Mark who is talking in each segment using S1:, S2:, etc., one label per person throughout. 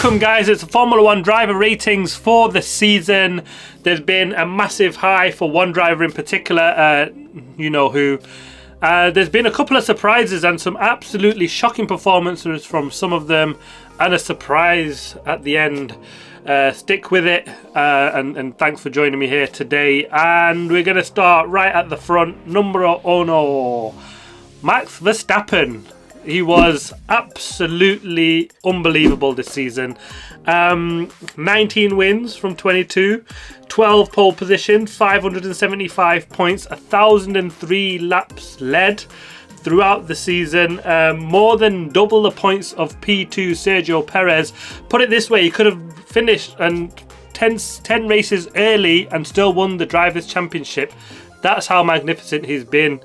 S1: Welcome guys, it's the Formula 1 driver ratings for the season. There's been a massive high for one driver in particular, you know who. There's been a couple of surprises and some absolutely shocking performances from some of them, and a surprise at the end. Stick with it, and thanks for joining me here today. And we're going to start right at the front. Numero uno, Max Verstappen. He was absolutely unbelievable this season. 19 wins from 22, 12 pole positions, 575 points, 1,003 laps led throughout the season, more than double the points of P2 Sergio Perez. Put it this way, he could have finished and 10 races early and still won the Drivers' Championship. That's how magnificent he's been.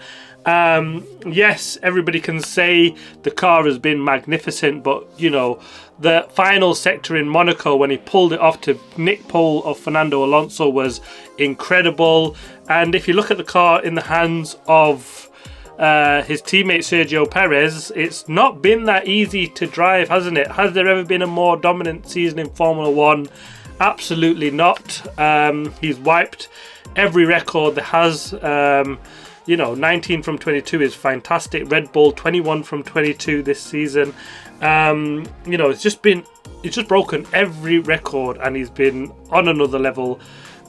S1: Yes, everybody can say the car has been magnificent, but you know, the final sector in Monaco when he pulled it off to nick pole of Fernando Alonso was incredible. And if you look at the car in the hands of his teammate Sergio Perez, it's not been that easy to drive, hasn't it? Has there ever been a more dominant season in Formula 1? Absolutely not. He's wiped every record there has. You know, 19 from 22 is fantastic. Red Bull 21 from 22 this season. You know, it's just broken every record, and he's been on another level.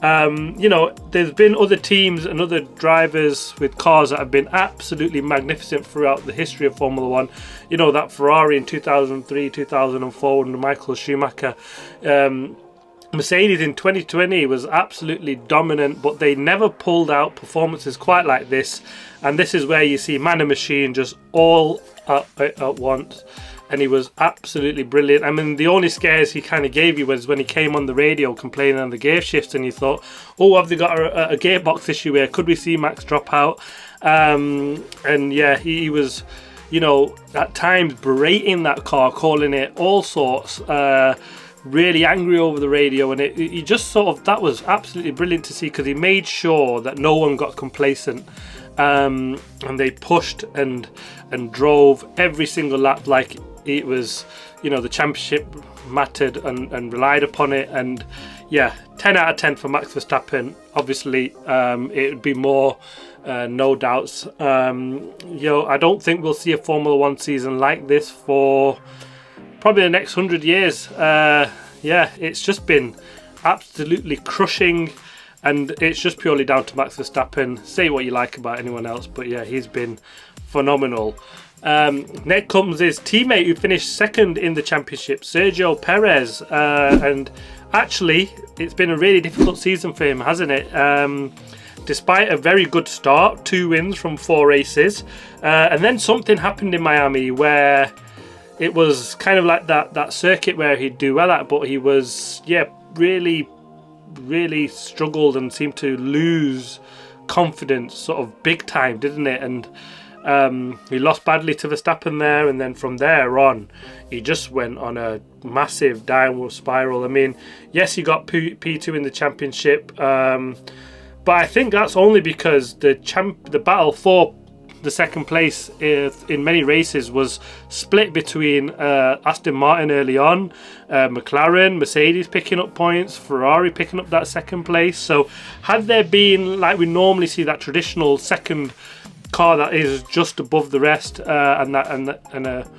S1: You know, there's been other teams and other drivers with cars that have been absolutely magnificent throughout the history of Formula 1. You know, that Ferrari in 2003, 2004 under Michael Schumacher. Mercedes in 2020 was absolutely dominant, but they never pulled out performances quite like this. And this is where you see man and machine just all at once. And he was absolutely brilliant. I mean, the only scares he kind of gave you was when he came on the radio complaining on the gear shifts, and you thought, oh, have they got a gearbox issue here? Could we see Max drop out? And yeah, he was, you know, at times berating that car, calling it all sorts, really angry over the radio. And he just sort of, that was absolutely brilliant to see, because he made sure that no one got complacent. And they pushed and drove every single lap like it was, you know, the championship mattered, and relied upon it. And yeah, 10 out of 10 for Max Verstappen. Obviously, it would be more, no doubts. You know, I don't think we'll see a Formula 1 season like this for probably the next 100 years. Yeah, it's just been absolutely crushing, and it's just purely down to Max Verstappen. Say what you like about anyone else, but yeah, he's been phenomenal. Next comes his teammate who finished second in the championship, Sergio Perez. And actually, it's been a really difficult season for him, hasn't it? Despite a very good start, 2 wins from 4 races. And then something happened in Miami where it was kind of like that circuit where he'd do well at, but he was, yeah, really struggled and seemed to lose confidence sort of big time, didn't it? And he lost badly to Verstappen there, and then from there on he just went on a massive downward spiral. I mean, yes, he got P2 in the championship, but I think that's only because the battle for the second place in many races was split between Aston Martin early on, McLaren, Mercedes picking up points, Ferrari picking up that second place. So had there been, like we normally see, that traditional second car that is just above the rest, and a,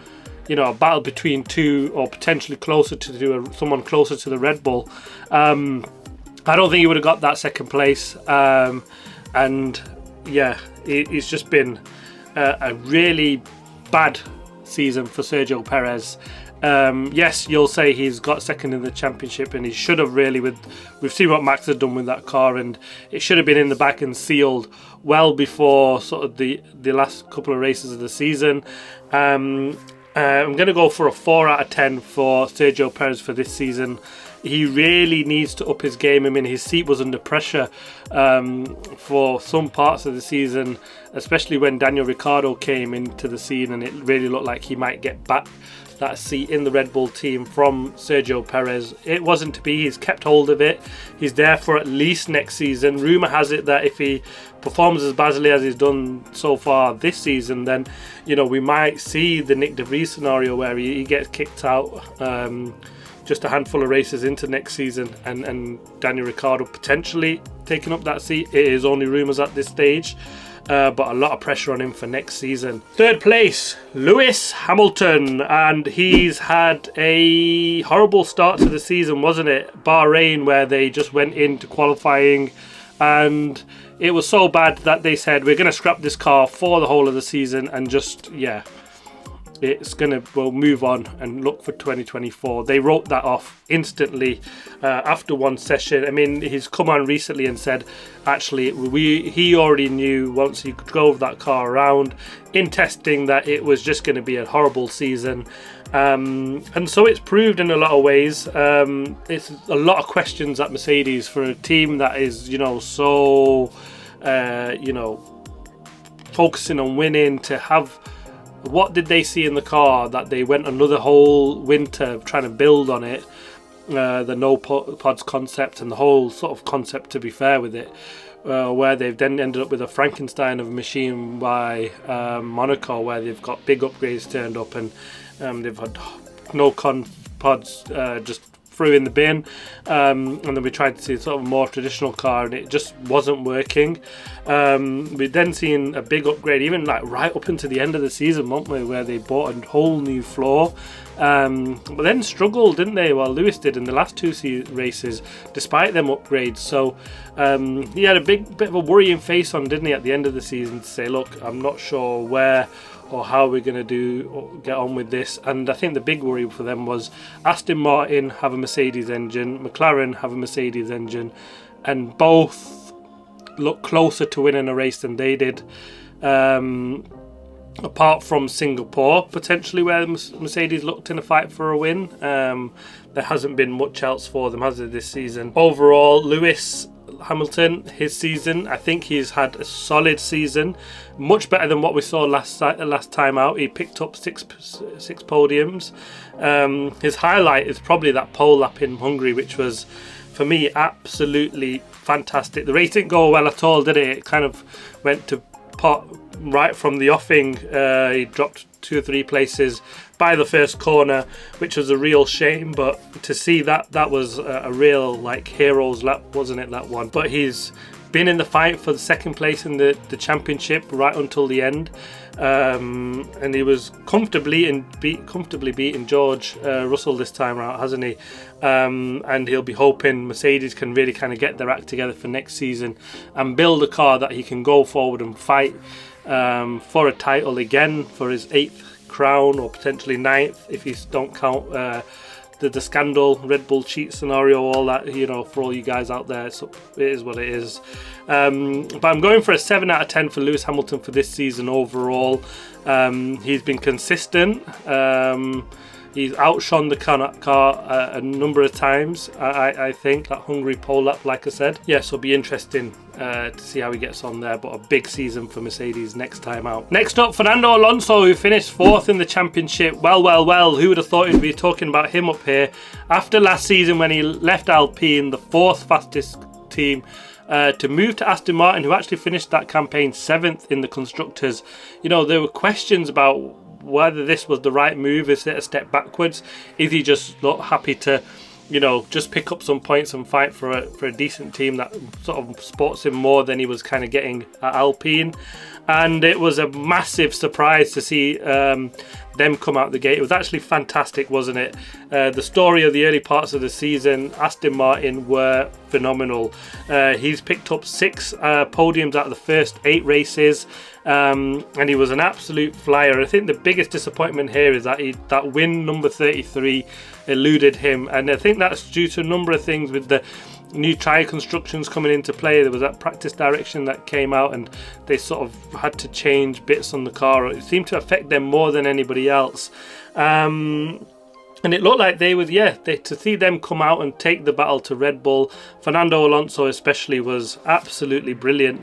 S1: you know, a battle between two, or potentially closer to someone closer to the Red Bull, I don't think he would have got that second place. And yeah, it's just been a really bad season for Sergio Perez. Yes, you'll say he's got second in the championship, and he should have really. We've seen what Max has done with that car, and it should have been in the back and sealed well before sort of the last couple of races of the season. I'm going to go for a 4 out of 10 for Sergio Perez for this season. He really needs to up his game. I mean, his seat was under pressure for some parts of the season, especially when Daniel Ricciardo came into the scene, and it really looked like he might get back that seat in the Red Bull team from Sergio Perez. It wasn't to be. He's kept hold of it. He's there for at least next season. Rumour has it that if he performs as badly as he's done so far this season, then, you know, we might see the Nick de Vries scenario where he gets kicked out just a handful of races into next season, and Daniel Ricciardo potentially taking up that seat. It is only rumours at this stage, but a lot of pressure on him for next season. Third place, Lewis Hamilton, and he's had a horrible start to the season, wasn't it? Bahrain, where they just went into qualifying and it was so bad that they said, we're going to scrap this car for the whole of the season and just, yeah, we'll move on and look for 2024. They wrote that off instantly after one session. I mean, he's come on recently and said, actually, he already knew once he drove that car around in testing that it was just going to be a horrible season. And so it's proved in a lot of ways. It's a lot of questions at Mercedes for a team that is, so, focusing on winning, to have. What did they see in the car that they went another whole winter trying to build on it? The no pods concept and the whole sort of concept, to be fair with it, where they've then ended up with a Frankenstein of a machine by Monaco, where they've got big upgrades turned up and they've had no pods just threw in the bin, and then we tried to see sort of a more traditional car and it just wasn't working. We've then seen a big upgrade even like right up into the end of the season, weren't we, where they bought a whole new floor, but then struggled, didn't they? Well, Lewis did in the last two races despite them upgrades. So he had a bit of a worrying face on, didn't he, at the end of the season, to say, look, I'm not sure where or how we're going to get on with this. And I think the big worry for them was Aston Martin have a Mercedes engine, McLaren have a Mercedes engine, and both look closer to winning a race than they did. Apart from Singapore, potentially, where Mercedes looked in a fight for a win, there hasn't been much else for them, has there, this season? Overall, Lewis Hamilton, his season, I think he's had a solid season, much better than what we saw last time out. He picked up six podiums. His highlight is probably that pole lap in Hungary, which was, for me, absolutely fantastic. The race didn't go well at all, did it? It kind of went to pot right from the offing. He dropped 2 or 3 places by the first corner, which was a real shame, but to see that was a real like hero's lap, wasn't it, that one? But he's been in the fight for the second place in the championship right until the end, and he was comfortably beating George Russell this time out, hasn't he? And he'll be hoping Mercedes can really kind of get their act together for next season and build a car that he can go forward and fight for a title again, for his 8th crown, or potentially 9th if you don't count the scandal, Red Bull cheat scenario, all that, for all you guys out there. So it is what it is. But I'm going for a 7 out of 10 for Lewis Hamilton for this season overall. He's been consistent. He's outshone the car a number of times. I think that Hungary pole lap, like I said. Yeah, so it'll be interesting to see how he gets on there. But a big season for Mercedes next time out. Next up, Fernando Alonso, who finished 4th in the championship. Well, who would have thought we'd be talking about him up here after last season when he left Alpine, the 4th fastest team, to move to Aston Martin, who actually finished that campaign 7th in the Constructors. There were questions about whether this was the right move. Is it a step backwards? Is he just not happy to, just pick up some points and fight for a decent team that sort of sports him more than he was kind of getting at Alpine? And it was a massive surprise to see them come out the gate. It was actually fantastic, wasn't it? The story of the early parts of the season, Aston Martin were phenomenal. He's picked up 6 podiums out of the first 8 races, and he was an absolute flyer. I think the biggest disappointment here is that that win number 33 eluded him, and I think that's due to a number of things with the new tyre constructions coming into play. There was that practice direction that came out and they sort of had to change bits on the car. It seemed to affect them more than anybody else, and it looked like to see them come out and take the battle to Red Bull, Fernando Alonso especially, was absolutely brilliant.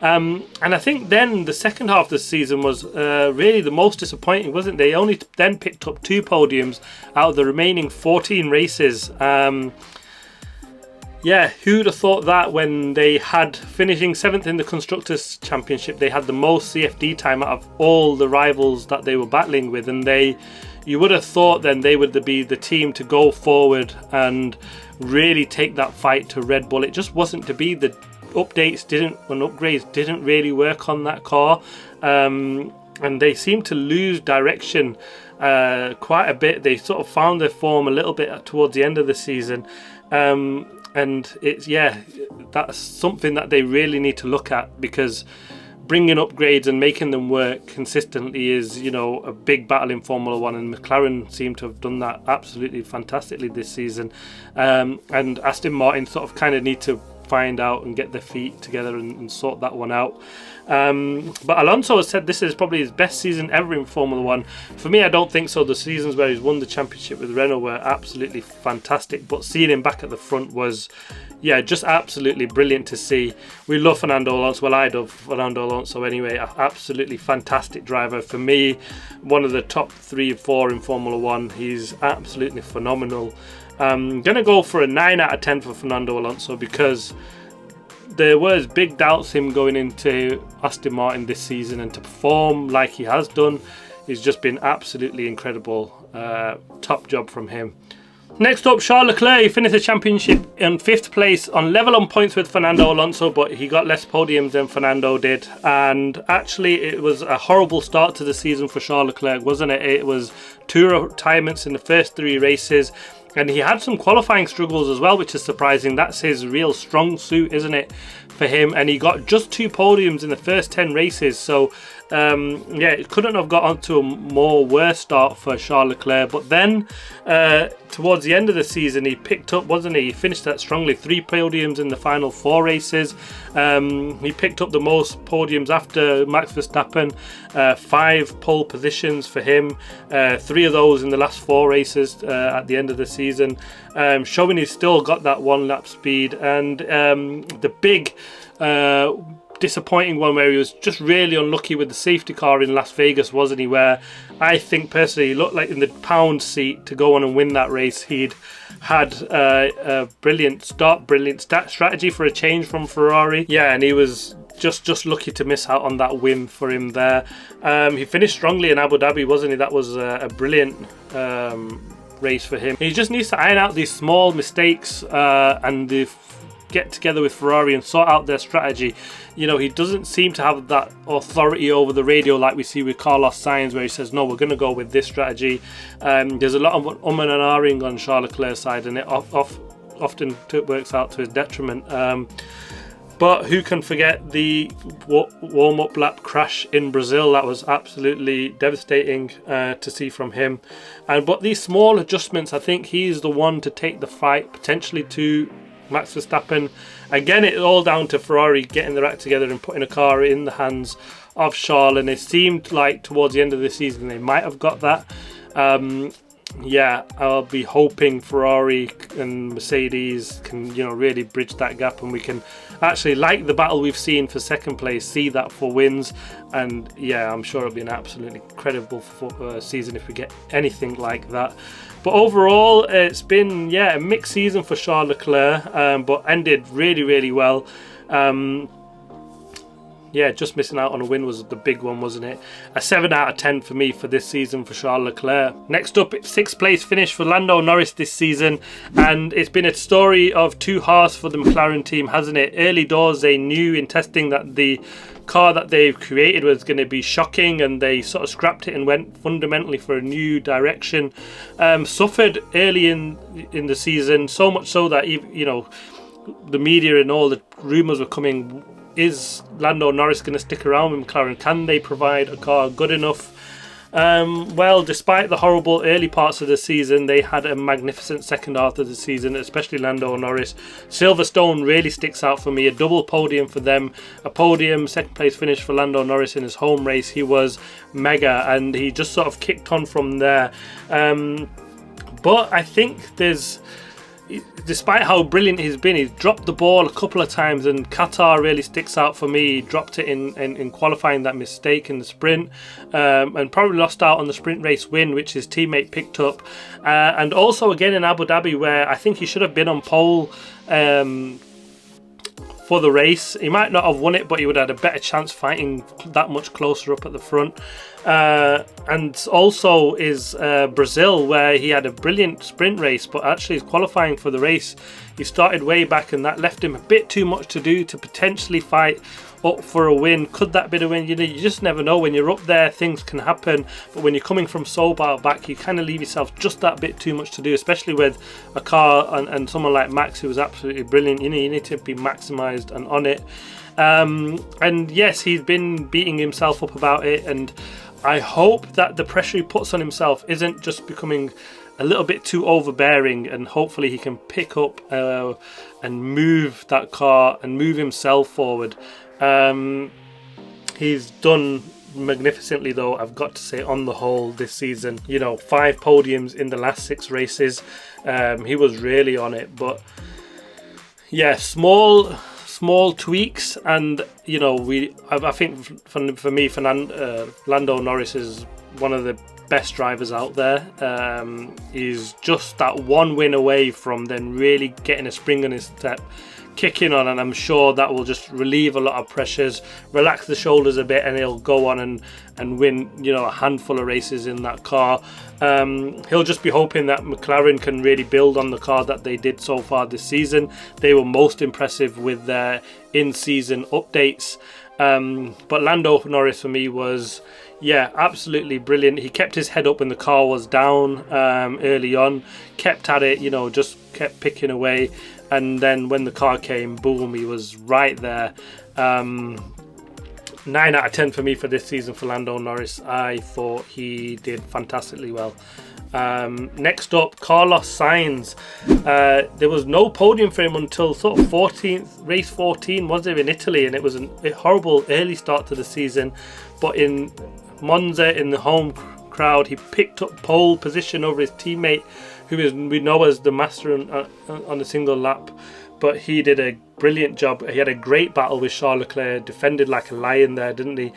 S1: And I think then the second half of the season was really the most disappointing, wasn't it? They only then picked up 2 podiums out of the remaining 14 races. Yeah, who'd have thought that, when they had, finishing 7th in the Constructors' Championship, they had the most CFD time out of all the rivals that they were battling with, and they, you would have thought then they would be the team to go forward and really take that fight to Red Bull. It just wasn't to be. The upgrades didn't really work on that car, and they seemed to lose direction quite a bit. They sort of found their form a little bit towards the end of the season, and it's, yeah, that's something that they really need to look at, because bringing upgrades and making them work consistently is, you know, a big battle in Formula 1, and McLaren seem to have done that absolutely fantastically this season, and Aston Martin sort of kind of need to find out and get their feet together and sort that one out. But Alonso has said this is probably his best season ever in Formula 1. For me, I don't think so. The seasons where he's won the championship with Renault were absolutely fantastic, but seeing him back at the front was, yeah, just absolutely brilliant to see. We love Fernando Alonso. Well, I love Fernando Alonso anyway. Absolutely fantastic driver. For me, one of the top 3 or 4 in Formula 1. He's absolutely phenomenal. I'm going to go for a 9 out of 10 for Fernando Alonso, because there was big doubts him going into Aston Martin this season, and to perform like he has done, he's just been absolutely incredible. Top job from him. Next up, Charles Leclerc. He finished the championship in 5th place, on level on points with Fernando Alonso, but he got less podiums than Fernando did. And actually, it was a horrible start to the season for Charles Leclerc, wasn't it? It was 2 retirements in the first 3 races. And he had some qualifying struggles as well, which is surprising. That's his real strong suit, isn't it, for him? And he got just 2 podiums in the first 10 races. So, yeah, it couldn't have got onto a more worse start for Charles Leclerc. But then, towards the end of the season, he picked up, wasn't he? He finished that strongly. 3 podiums in the final 4 races. He picked up the most podiums after Max Verstappen. 5 pole positions for him. 3 of those in the last 4 races at the end of the season. Showing he's still got that 1 lap speed. And the big disappointing one where he was just really unlucky with the safety car in Las Vegas, wasn't he? Where I think personally he looked like in the pound seat to go on and win that race. He'd had a brilliant strategy for a change from Ferrari. Yeah, and he was just lucky to miss out on that win for him there. He finished strongly in Abu Dhabi, wasn't he? That was a brilliant race for him. He just needs to iron out these small mistakes and get together with Ferrari and sort out their strategy. You know, he doesn't seem to have that authority over the radio like we see with Carlos Sainz, where he says, no, we're going to go with this strategy. There's a lot of and ahhing on Charles Leclerc's side, and it often works out to his detriment. But who can forget the warm-up lap crash in Brazil? That was absolutely devastating to see from him. But these small adjustments, I think he's the one to take the fight potentially to Max Verstappen. Again, it's all down to Ferrari getting their act together and putting a car in the hands of Charles, and it seemed like towards the end of the season they might have got that. Yeah, I'll be hoping Ferrari and Mercedes can, you know, really bridge that gap, and we can actually, like the battle we've seen for second place, see that for wins. And yeah, I'm sure it'll be an absolutely incredible season if we get anything like that. But overall, it's been, yeah, a mixed season for Charles Leclerc, but ended really, really well. Yeah, just missing out on a win was the big one, wasn't it? A 7 out of 10 for me for this season for Charles Leclerc. Next up, 6th place finish for Lando Norris this season. And it's been a story of 2 halves for the McLaren team, hasn't it? Early doors, they knew in testing that the car that they've created was going to be shocking, and they sort of scrapped it and went fundamentally for a new direction. Suffered early in the season, so much so that, you know, the media and all the rumours were coming. Is Lando Norris going to stick around with McLaren? Can they provide a car good enough? Well, despite the horrible early parts of the season, they had a magnificent second half of the season, especially Lando Norris. Silverstone really sticks out for me. A double podium for them. A podium, second place finish for Lando Norris in his home race. He was mega, and he just sort of kicked on from there. But I think despite how brilliant he's been, he's dropped the ball a couple of times, and Qatar really sticks out for me. He dropped it in qualifying, that mistake in the sprint, and probably lost out on the sprint race win, which his teammate picked up. And also again in Abu Dhabi, where I think he should have been on pole for the race. He might not have won it, but he would have had a better chance fighting that much closer up at the front. And also is Brazil, where he had a brilliant sprint race, but actually qualifying for the race, he started way back, and that left him a bit too much to do to potentially fight up for a win. Could that be the win? You just never know. When you're up there, things can happen, but when you're coming from so far back, you kind of leave yourself just that bit too much to do, especially with a car and someone like Max, who was absolutely brilliant. You need to be maximized and on it. And yes, he's been beating himself up about it, and I hope that the pressure he puts on himself isn't just becoming a little bit too overbearing, and hopefully he can pick up and move that car and move himself forward. He's done magnificently, though, I've got to say, on the whole this season. 5 podiums in the last 6 races. He was really on it, but yeah, small tweaks, and I think for me, Lando Norris is one of the best drivers out there. He's just that one win away from then really getting a spring on his step, kicking on, and I'm sure that will just relieve a lot of pressures, relax the shoulders a bit, and he'll go on and win a handful of races in that car. He'll just be hoping that McLaren can really build on the car that they did so far this season. They were most impressive with their in-season updates, but Lando Norris for me was absolutely brilliant. He kept his head up when the car was down early on, kept at it, just kept picking away, and then when the car came, boom, he was right there. 9 out of 10 for me for this season for Lando Norris. I thought he did fantastically well. Next up, Carlos Sainz. There was no podium for him until sort of race 14, was there, in Italy, and it was a horrible early start to the season, but in Monza, in the home crowd, he picked up pole position over his teammate, who we know as the master on a single lap, but he did a brilliant job. He had a great battle with Charles Leclerc, defended like a lion there, didn't he?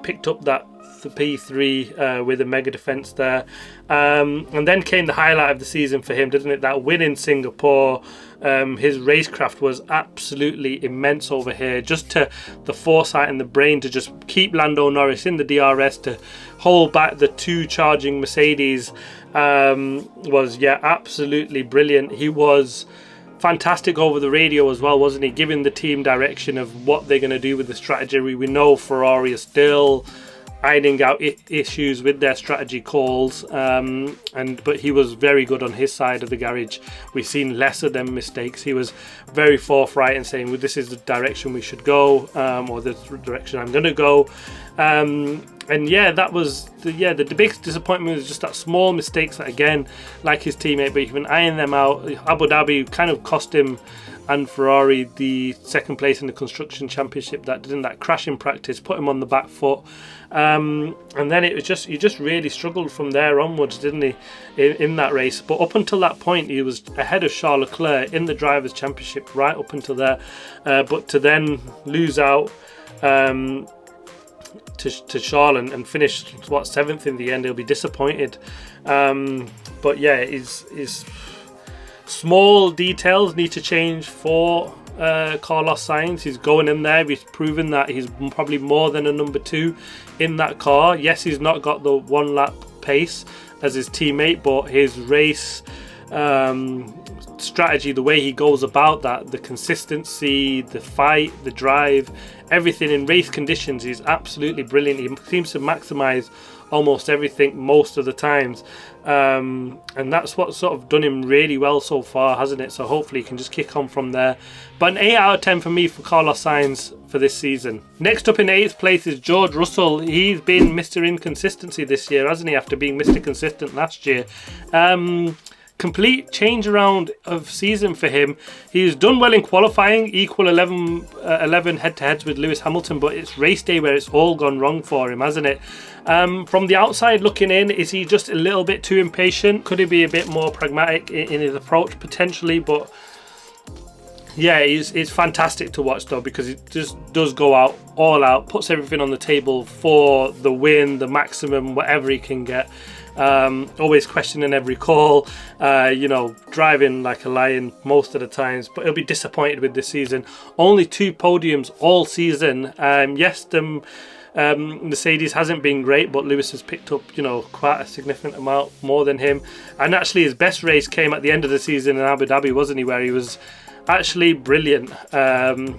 S1: Picked up that P3 with a mega defense there, and then came the highlight of the season for him, didn't it? That win in Singapore. His racecraft was absolutely immense over here. Just to the foresight and the brain to just keep Lando Norris in the DRS, to hold back the 2 charging Mercedes, was absolutely brilliant. He was fantastic over the radio as well, wasn't he? Giving the team direction of what they're going to do with the strategy. We know Ferrari is still ironing out issues with their strategy calls, but he was very good on his side of the garage. We've seen less of them mistakes. He was very forthright in saying, well, this is the direction we should go, or the direction I'm going to go. And that was the biggest disappointment was just that small mistakes that, again, like his teammate, but he can iron them out. Abu Dhabi kind of cost him and Ferrari the second place in the construction championship. That crash in practice put him on the back foot, and then it was he just really struggled from there onwards, didn't he, in that race. But up until that point, he was ahead of Charles Leclerc in the drivers' championship right up until there, but to then lose out to Charles and finish 7th in the end, he'll be disappointed. But his small details need to change for Carlos Sainz. He's going in there. He's proven that he's probably more than a number 2 in that car. Yes, he's not got the 1 lap pace as his teammate, but his race strategy, the way he goes about that, the consistency, the fight, the drive, everything in race conditions, he's absolutely brilliant. He seems to maximize almost everything most of the times, and that's what sort of done him really well so far, hasn't it? So hopefully he can just kick on from there. But an 8 out of 10 for me for Carlos Sainz for this season. Next up in 8th place is George Russell. He's been Mr. Inconsistency this year, hasn't he, after being Mr. Consistent last year. Complete change around of season for him. He's done well in qualifying, equal 11 head-to-heads with Lewis Hamilton, but it's race day where it's all gone wrong for him, hasn't it? From the outside looking in, is he just a little bit too impatient? Could he be a bit more pragmatic in his approach potentially? But yeah, it's fantastic to watch though, because it just does go all out, puts everything on the table for the win, the maximum, whatever he can get. Always questioning every call, driving like a lion most of the times, but he'll be disappointed with this season. Only 2 podiums all season. Yes, them Mercedes hasn't been great, but Lewis has picked up, you know, quite a significant amount more than him. And actually his best race came at the end of the season in Abu Dhabi, wasn't he, where he was actually brilliant.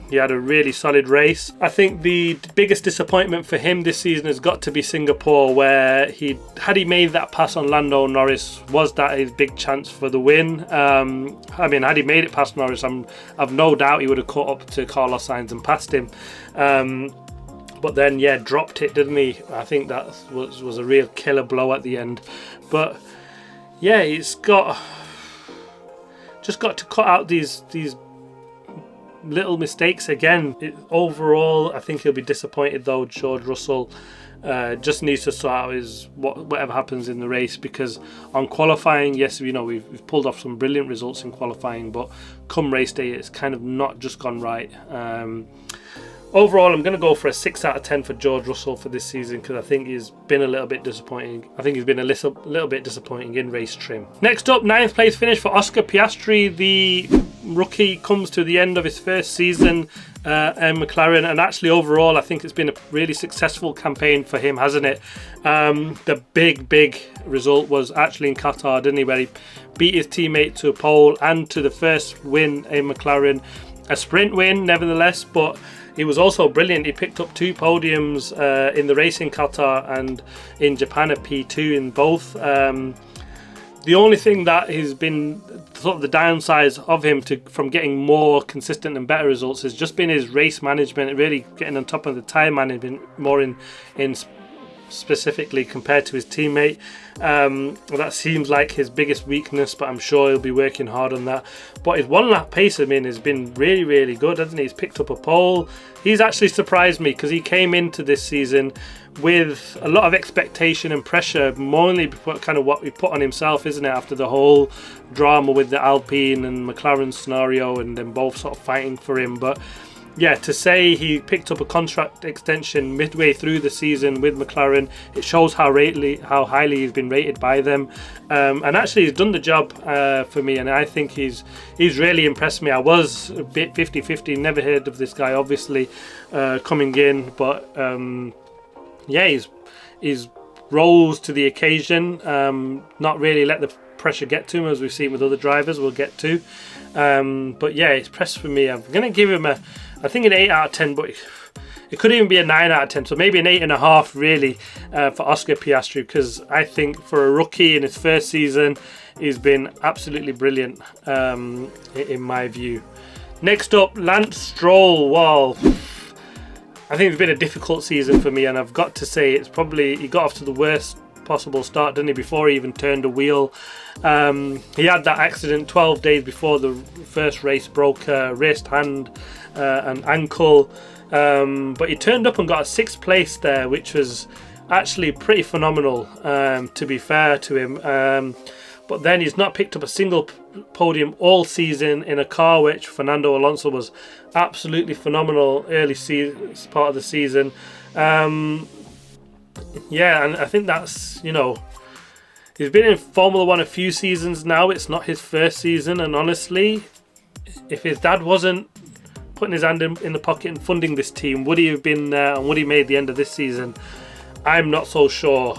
S1: He had a really solid race. I think the biggest disappointment for him this season has got to be Singapore, where had he made that pass on Lando Norris, was that his big chance for the win? I mean, had he made it past Norris, I've no doubt he would have caught up to Carlos Sainz and passed him. But then, yeah, dropped it, didn't he? I think that was a real killer blow at the end. But yeah, he's just got to cut out these little mistakes again. Overall, I think he'll be disappointed though. George Russell just needs to sort out whatever happens in the race, because on qualifying, yes, you know, we've pulled off some brilliant results in qualifying, but come race day, it's kind of not just gone right. Overall, I'm going to go for a 6 out of 10 for George Russell for this season, because I think he's been a little bit disappointing. I think he's been a little bit disappointing in race trim. Next up, 9th place finish for Oscar Piastri. The rookie comes to the end of his first season in McLaren, and actually overall I think it's been a really successful campaign for him, hasn't it? The big result was actually in Qatar, didn't he, where he beat his teammate to a pole and to the first win in McLaren. A sprint win nevertheless, but he was also brilliant. He picked up 2 podiums in the race in Qatar and in Japan, a P2 in both. The only thing that has been sort of the downside of him from getting more consistent and better results has just been his race management, really getting on top of the tyre management more in specifically compared to his teammate. That seems like his biggest weakness, but I'm sure he'll be working hard on that. But his one lap pace, I mean, has been really good, hasn't he? He's picked up a pole. He's actually surprised me, because he came into this season with a lot of expectation and pressure, mainly kind of what he put on himself, isn't it, after the whole drama with the Alpine and McLaren scenario, and then both sort of fighting for him. But yeah, to say he picked up a contract extension midway through the season with McLaren, it shows how highly he's been rated by them. And actually he's done the job for me, and I think he's really impressed me. I was a bit 50-50, never heard of this guy obviously coming in, but yeah, he's rose to the occasion, not really let the pressure get to him, as we've seen with other drivers we'll get to. But yeah, it's pressed for me. I'm going to give him I think an 8 out of 10, but it could even be a 9 out of 10, so maybe an 8.5 really for Oscar Piastri, because I think for a rookie in his first season, he's been absolutely brilliant in my view. Next up, Lance Stroll. Wow, I think it's been a difficult season for me, and I've got to say he got off to the worst possible start, didn't he, before he even turned a wheel. He had that accident 12 days before the first race, broke a wrist, hand and ankle, but he turned up and got a 6th place there, which was actually pretty phenomenal, to be fair to him. But then he's not picked up a single podium all season in a car which Fernando Alonso was absolutely phenomenal early part of the season. Yeah, and I think that's, you know, he's been in Formula 1 a few seasons now. It's not his first season, and honestly, if his dad wasn't putting his hand in the pocket and funding this team, would he have been there and would he made the end of this season? I'm not so sure.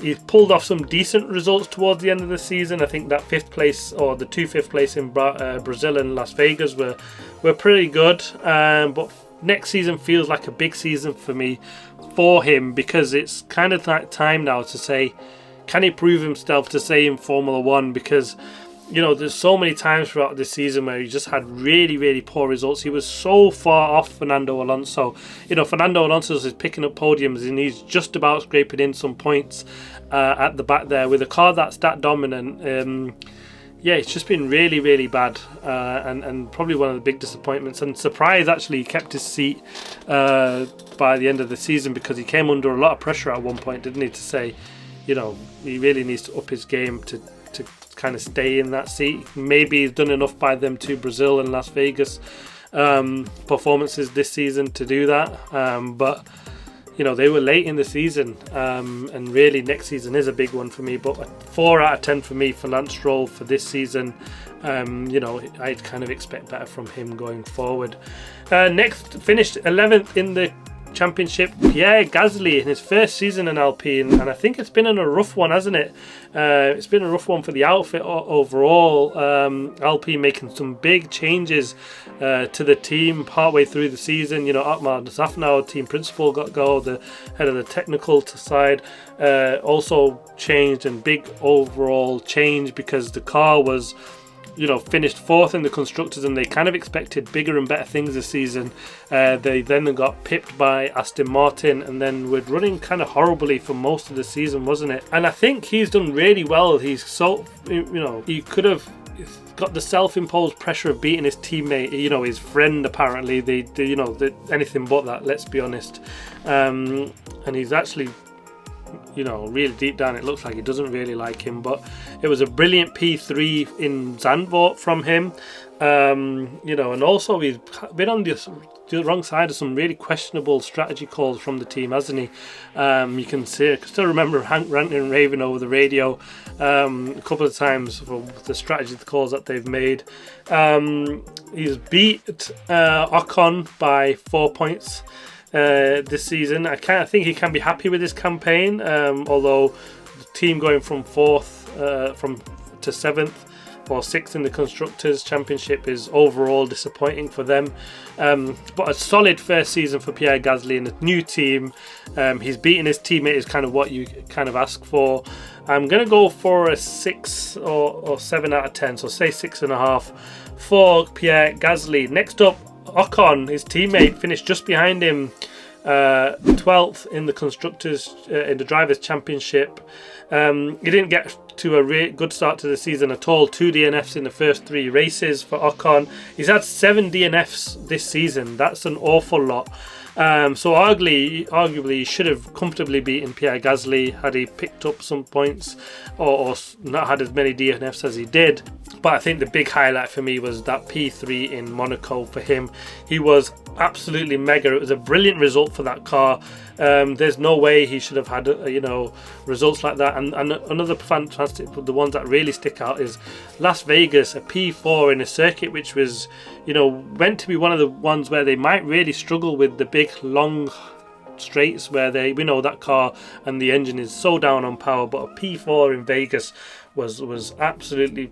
S1: He's pulled off some decent results towards the end of the season. I think that 5th place, or the 2 5th place in Brazil and Las Vegas were pretty good. But next season feels like a big season for me for him, because it's kind of that time now to say, can he prove himself to stay in Formula 1? Because, you know, there's so many times throughout this season where he just had really poor results. He was so far off Fernando Alonso. You know, Fernando Alonso is picking up podiums and he's just about scraping in some points at the back there. With a car that's that dominant, yeah, it's just been really bad, and probably one of the big disappointments. And surprise, actually, he kept his seat by the end of the season, because he came under a lot of pressure at one point, didn't he, to say, you know, he really needs to up his game to kind of stay in that seat. Maybe he's done enough by them to Brazil and Las Vegas performances this season to do that, but you know, they were late in the season, and really next season is a big one for me. But a 4 out of 10 for me for Lance Stroll for this season. You know, I'd kind of expect better from him going forward. Next, finished 11th in the championship, Pierre Gasly, in his first season in Alpine, and I think it's been a rough one, hasn't it? It's been a rough one for the outfit overall. Alpine making some big changes to the team partway through the season. You know, Otmar Zafnauer, team principal, got go, the head of the technical side, also changed, and big overall change because the car was, you know, finished 4th in the constructors, and they kind of expected bigger and better things this season. They then got pipped by Aston Martin, and then were running kind of horribly for most of the season, wasn't it? And I think he's done really well. He's so, you know, he could have got the self-imposed pressure of beating his teammate, you know, his friend. Apparently they you know, anything but that, let's be honest. And he's actually, you know, really deep down it looks like he doesn't really like him, but it was a brilliant P3 in Zandvoort from him. You know, and also he's been on the wrong side of some really questionable strategy calls from the team, hasn't he? You can see, I can still remember Hank ranting and raving over the radio a couple of times for the strategy calls that they've made. He's beat Ocon by 4 points this season. I think he can be happy with his campaign, although the team going from 4th to 7th or 6th in the Constructors' Championship is overall disappointing for them. But a solid first season for Pierre Gasly in a new team. He's beating his teammate is kind of what you kind of ask for. I'm going to go for a 6 or 7 out of 10, so say 6.5 for Pierre Gasly. Next up, Ocon, his teammate, finished just behind him, 12th in the Constructors, in the Drivers' Championship. He didn't get to a good start to the season at all. 2 DNFs in the first 3 races for Ocon. He's had 7 DNFs this season. That's an awful lot. So arguably he should have comfortably beaten Pierre Gasly had he picked up some points or not had as many DNFs as he did. But I think the big highlight for me was that P3 in Monaco for him. He was absolutely mega. It was a brilliant result for that car. There's no way he should have had, you know, results like that. And another fantastic, the ones that really stick out is Las Vegas, a P4 in a circuit which was, you know, meant to be one of the ones where they might really struggle with the big long straights where we know that car and the engine is so down on power. But a P4 in Vegas was absolutely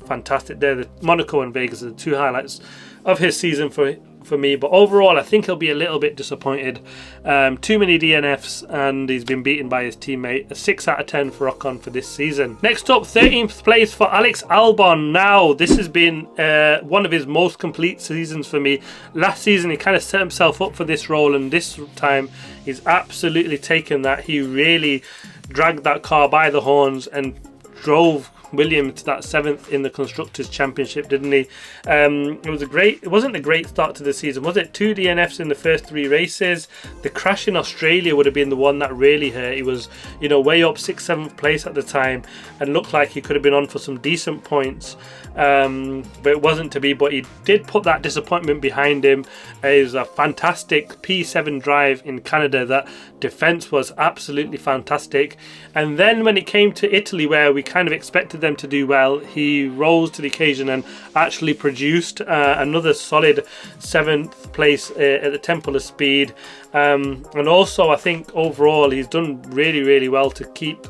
S1: fantastic. There, the Monaco and Vegas are the 2 highlights of his season for me, but overall I think he'll be a little bit disappointed. Too many DNFs, and he's been beaten by his teammate. A 6 out of 10 for Ocon for this season. Next up, 13th place for Alex Albon. Now, this has been one of his most complete seasons for me. Last season he kind of set himself up for this role, and this time he's absolutely taken that. He really dragged that car by the horns and drove Williams to that 7th in the Constructors' Championship, didn't he? It wasn't a great start to the season, was it? 2 DNFs in the first 3 races. The crash in Australia would have been the one that really hurt. He was, you know, way up 6th, 7th place at the time and looked like he could have been on for some decent points. But it wasn't to be. But he did put that disappointment behind him. It was a fantastic P7 drive in Canada. That defense was absolutely fantastic. And then when it came to Italy, where we kind of expected them to do well, he rose to the occasion and actually produced another solid 7th place at the Temple of Speed. And also I think overall he's done really well to keep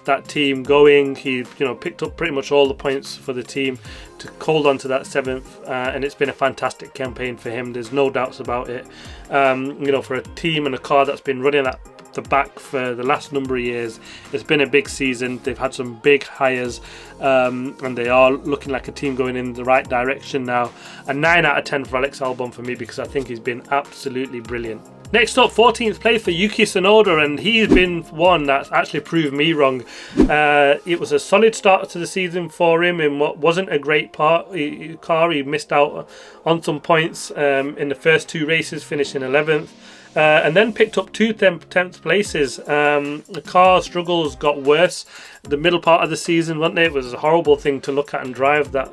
S1: that team going. He, you know, picked up pretty much all the points for the team to hold on to that 7th, and it's been a fantastic campaign for him. There's no doubts about it. You know, for a team and a car that's been running at the back for the last number of years, it's been a big season. They've had some big hires, and they are looking like a team going in the right direction now. A 9 out of 10 for Alex Albon for me, because I think he's been absolutely brilliant. Next up, 14th place for Yuki Tsunoda, and he's been one that's actually proved me wrong. It was a solid start to the season for him in what wasn't a great car. He missed out on some points in the first 2 races, finishing 11th. and then picked up 10th places. The car struggles got worse the middle part of the season, wasn't it? It was a horrible thing to look at and drive, that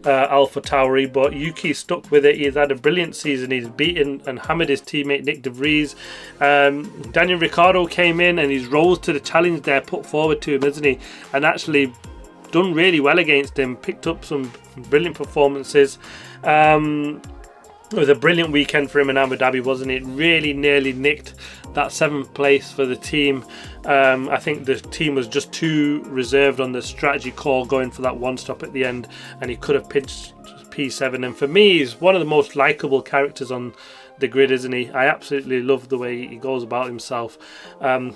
S1: Alpha Tauri, but Yuki stuck with it. He's had a brilliant season. He's beaten and hammered his teammate Nick De Vries. Daniel Ricciardo came in and he's rose to the challenge there put forward to him, isn't he? And actually done really well against him, picked up some brilliant performances. It was a brilliant weekend for him in Abu Dhabi, wasn't it? Really nearly nicked that 7th place for the team. I think the team was just too reserved on the strategy call, going for that one stop at the end, and he could have pitched P7. And for me, he's one of the most likeable characters on the grid, isn't he? I absolutely love the way he goes about himself.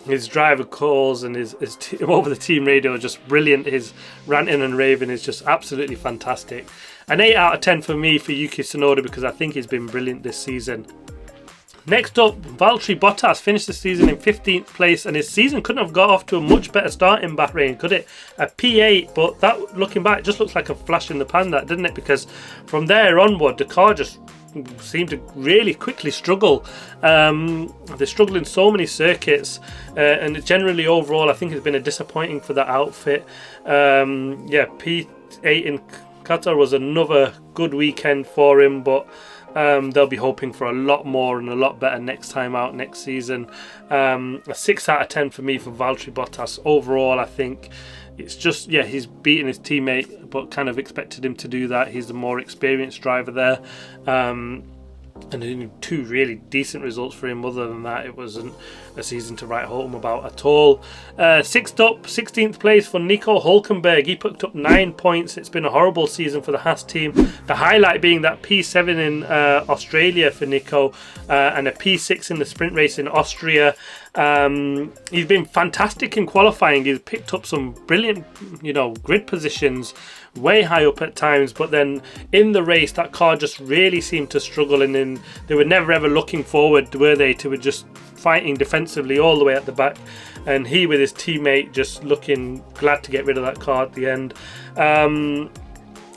S1: His driver calls and his over the team radio are just brilliant. His ranting and raving is just absolutely fantastic. An 8 out of 10 for me for Yuki Tsunoda, because I think he's been brilliant this season. Next up, Valtteri Bottas finished the season in 15th place, and his season couldn't have got off to a much better start in Bahrain, could it? A P8, but that, looking back, just looks like a flash in the pan, that, didn't it? Because from there onward, the car just seemed to really quickly struggle. They struggled in so many circuits, and generally overall, I think it's been a disappointing for that outfit. P8 in Qatar was another good weekend for him, but they'll be hoping for a lot more and a lot better next time out, next season. A 6 out of 10 for me for Valtteri Bottas. Overall, I think it's just, he's beaten his teammate, but kind of expected him to do that. He's the more experienced driver there. And 2 really decent results for him. Other than that, it wasn't a season to write home about at all. 16th place for Nico Hülkenberg. He picked up 9 points. It's been a horrible season for the Haas team. The highlight being that P7 in Australia for Nico, and a P6 in the sprint race in Austria. He's been fantastic in qualifying. He's picked up some brilliant, grid positions, way high up at times, but then in the race that car just really seemed to struggle, and then they were never ever looking forward, were they, to just fighting defensively all the way at the back, and he with his teammate just looking glad to get rid of that car at the end.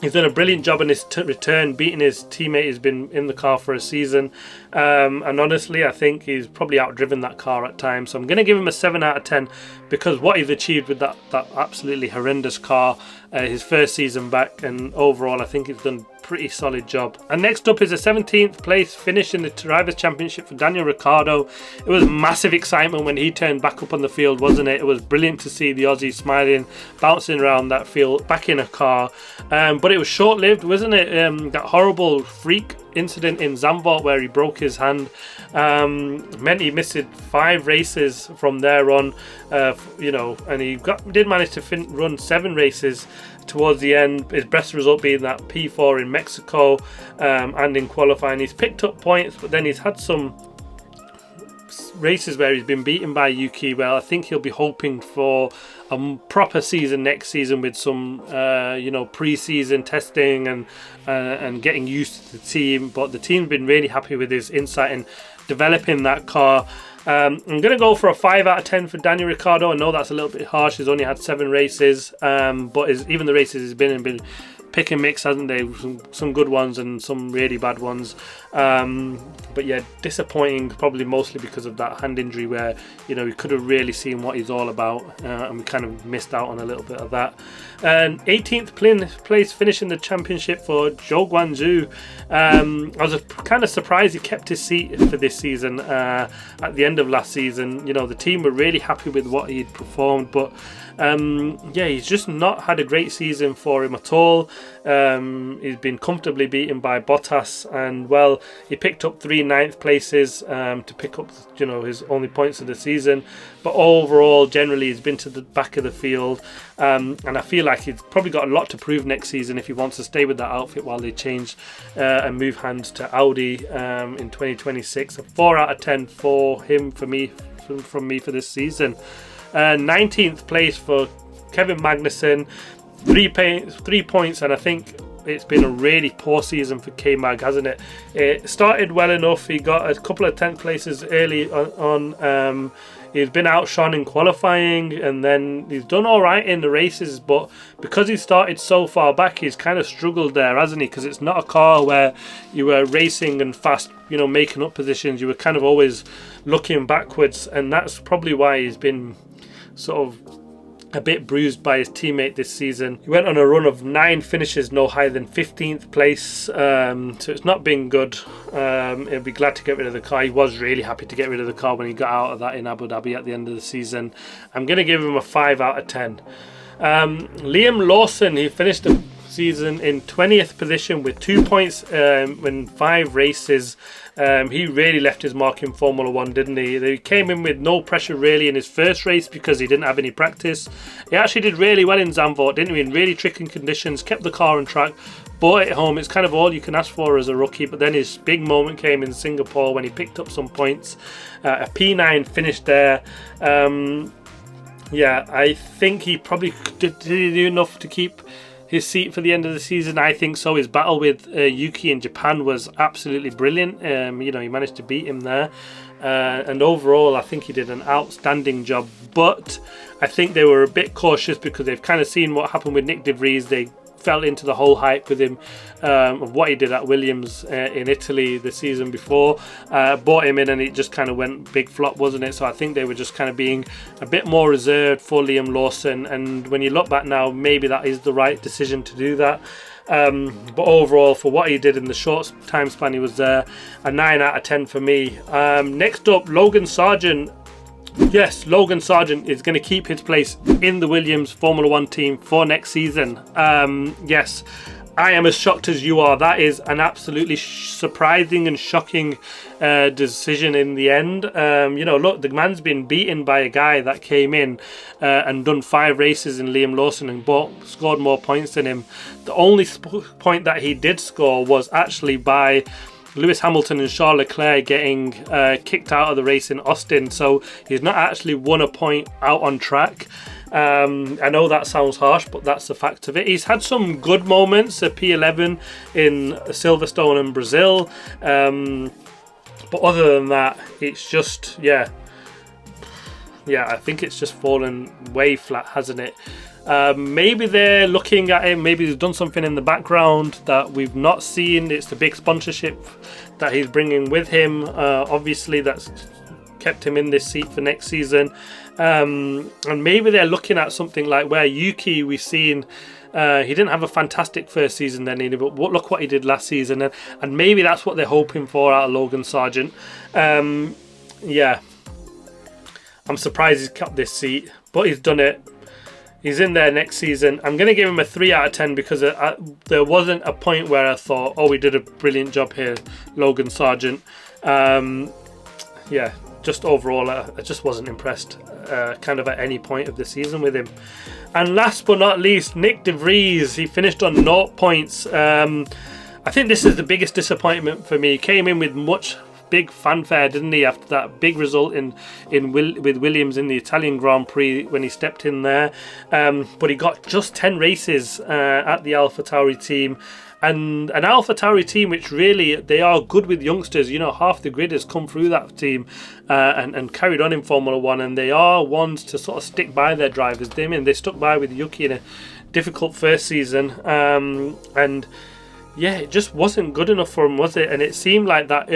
S1: He's done a brilliant job in his return, beating his teammate who's been in the car for a season. And honestly, I think he's probably outdriven that car at times. So I'm going to give him a 7 out of 10 because what he's achieved with that absolutely horrendous car, his first season back, and overall I think he's done a pretty solid job. And next up is a 17th place finish in the Drivers' Championship for Daniel Ricciardo. It was massive excitement when he turned back up on the field, wasn't it? It was brilliant to see the Aussie smiling, bouncing around that field, back in a car. But it was short-lived, wasn't it? That horrible freak incident in Zandvoort where he broke his hand meant he missed 5 races from there on, and he did manage to run 7 races towards the end. His best result being that P4 in Mexico, and in qualifying he's picked up points, but then he's had some races where he's been beaten by Yuki. Well, I think he'll be hoping for a proper season next season with some pre-season testing and getting used to the team. But the team's been really happy with his insight in developing that car. I'm going to go for a 5 out of 10 for Daniel Ricciardo. I know that's a little bit harsh. He's only had 7 races, but even the races he's been in, pick and mix, hasn't they? Some good ones and some really bad ones. But yeah, disappointing, probably mostly because of that hand injury where, we could have really seen what he's all about, and we kind of missed out on a little bit of that. And 18th place finish in the championship for Zhou Guanyu. I was kind of surprised he kept his seat for this season. At the end of last season, the team were really happy with what he'd performed, but he's just not had a great season for him at all. He's been comfortably beaten by Bottas, and he picked up 3 9th places to pick up his only points of the season, but overall generally he's been to the back of the field, and I feel like he's probably got a lot to prove next season if he wants to stay with that outfit while they change and move hands to Audi in 2026. A 4 out of 10 for him, from me for this season. 19th place for Kevin Magnussen, 3 points, and I think it's been a really poor season for K-Mag, hasn't it? It started well enough. He got a couple of 10th places early on He's been outshone in qualifying, and then he's done all right in the races, but because he started so far back, he's kind of struggled there, hasn't he? Because it's not a car where you were racing and fast, you know, making up positions. You were kind of always looking backwards, and that's probably why he's been sort of a bit bruised by his teammate this season. He went on a run of 9 finishes, no higher than 15th place, so it's not been good. He'll be glad to get rid of the car. He was really happy to get rid of the car when he got out of that in Abu Dhabi at the end of the season. I'm going to give him a 5 out of 10. Liam Lawson, he finished the season in 20th position with 2 points in 5 races. He really left his mark in Formula 1, didn't he? He came in with no pressure really in his first race because he didn't have any practice. He actually did really well in Zandvoort, didn't he? In really tricky conditions, kept the car on track, brought it home. It's kind of all you can ask for as a rookie. But then his big moment came in Singapore when he picked up some points. A P9 finished there. Yeah, I think he probably did do enough to keep his seat for the end of the season. I think so. His battle with Yuki in Japan was absolutely brilliant. You know, he managed to beat him there. And overall, I think he did an outstanding job. But I think they were a bit cautious because they've kind of seen what happened with Nick De Vries. They fell into the whole hype with him of what he did at Williams in Italy the season before. Brought him in and it just kind of went big flop, wasn't it? So I think they were just kind of being a bit more reserved for Liam Lawson, and when you look back now, maybe that is the right decision to do that. But overall, for what he did in the short time span he was there, a 9 out of 10 for me. Next up, Logan Sargent. Yes, Logan Sargent is going to keep his place in the Williams Formula 1 team for next season. Yes, I am as shocked as you are. That is an absolutely surprising and shocking decision in the end. You know, look, the man's been beaten by a guy that came in and done 5 races in Liam Lawson and scored more points than him. The only point that he did score was actually by Lewis Hamilton and Charles Leclerc getting kicked out of the race in Austin, so he's not actually won a point out on track. I know that sounds harsh, but that's the fact of it. He's had some good moments, a P11 in Silverstone and Brazil, but other than that, it's just, yeah, I think it's just fallen way flat, hasn't it? Maybe they're looking at him, maybe he's done something in the background that we've not seen. It's the big sponsorship that he's bringing with him, obviously that's kept him in this seat for next season. And maybe they're looking at something like where Yuki, we've seen he didn't have a fantastic first season then either, but look what he did last season, and maybe that's what they're hoping for out of Logan Sargent. Yeah, I'm surprised he's kept this seat, but he's done it. He's in there next season. I'm going to give him a 3 out of 10 because there wasn't a point where I thought, oh, we did a brilliant job here, Logan Sargent. Yeah, just overall, I just wasn't impressed kind of at any point of the season with him. And last but not least, Nick De Vries. He finished on 0 points. I think this is the biggest disappointment for me. He came in with much big fanfare, didn't he, after that big result with Williams in the Italian Grand Prix when he stepped in there, but he got just 10 races at the AlphaTauri team, and an AlphaTauri team which really, they are good with youngsters. You know, half the grid has come through that team and carried on in Formula 1, and they are ones to sort of stick by their drivers. They stuck by with Yuki in a difficult first season, and yeah, it just wasn't good enough for him, was it? And it seemed like that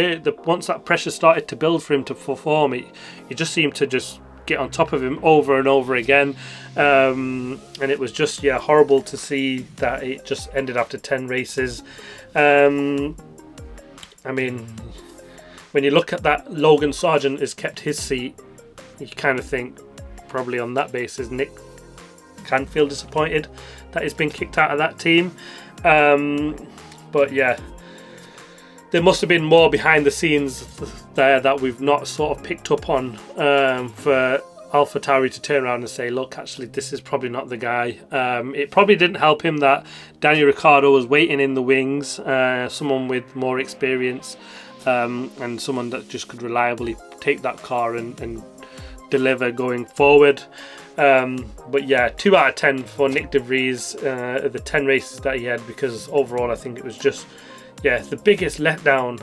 S1: once that pressure started to build for him to perform, he just seemed to just get on top of him over and over again. And it was just, yeah, horrible to see that it just ended after 10 races. I mean, when you look at that, Logan Sargent has kept his seat, you kind of think probably on that basis Nick can feel disappointed that he's been kicked out of that team. But yeah, there must have been more behind the scenes there that we've not sort of picked up on for AlphaTauri to turn around and say, look, actually, this is probably not the guy. It probably didn't help him that Daniel Ricciardo was waiting in the wings, someone with more experience and someone that just could reliably take that car and deliver going forward. But yeah, 2 out of 10 for Nick De Vries, the 10 races that he had, because overall I think it was just, yeah, the biggest letdown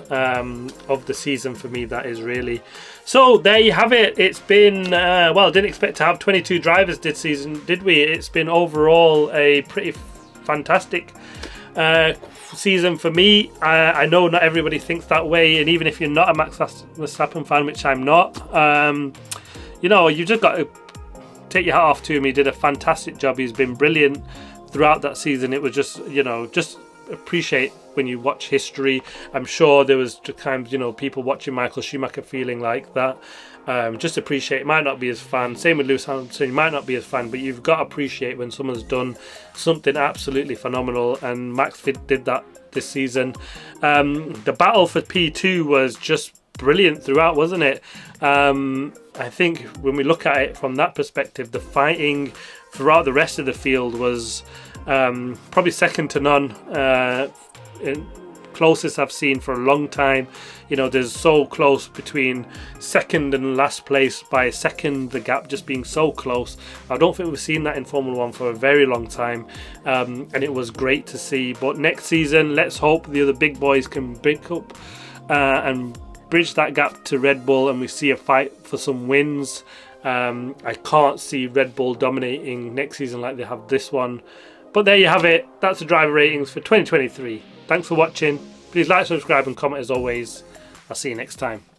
S1: of the season for me, that is really. So there you have it. It's been, well, didn't expect to have 22 drivers this season, did we? It's been overall a pretty fantastic season for me. I know not everybody thinks that way, and even if you're not a Max Verstappen fan, which I'm not, you know, you just got to take your hat off to him. He did a fantastic job. He's been brilliant throughout that season. It was just, you know, just appreciate when you watch history. I'm sure there was times, you know, people watching Michael Schumacher feeling like that. Just appreciate. It might not be as fun. Same with Lewis Hamilton. You might not be as fun, but you've got to appreciate when someone's done something absolutely phenomenal, and Max did that this season. The battle for P2 was just brilliant throughout, wasn't it? I think when we look at it from that perspective, the fighting throughout the rest of the field was probably second to none. Closest I've seen for a long time. You know, there's so close between second and last place by a second, the gap just being so close. I don't think we've seen that in Formula 1 for a very long time, and it was great to see. But next season, let's hope the other big boys can pick up and bridge that gap to Red Bull, and we see a fight for some wins. I can't see Red Bull dominating next season like they have this one. But there you have it. That's the driver ratings for 2023. Thanks for watching. Please like, subscribe and comment as always. I'll see you next time.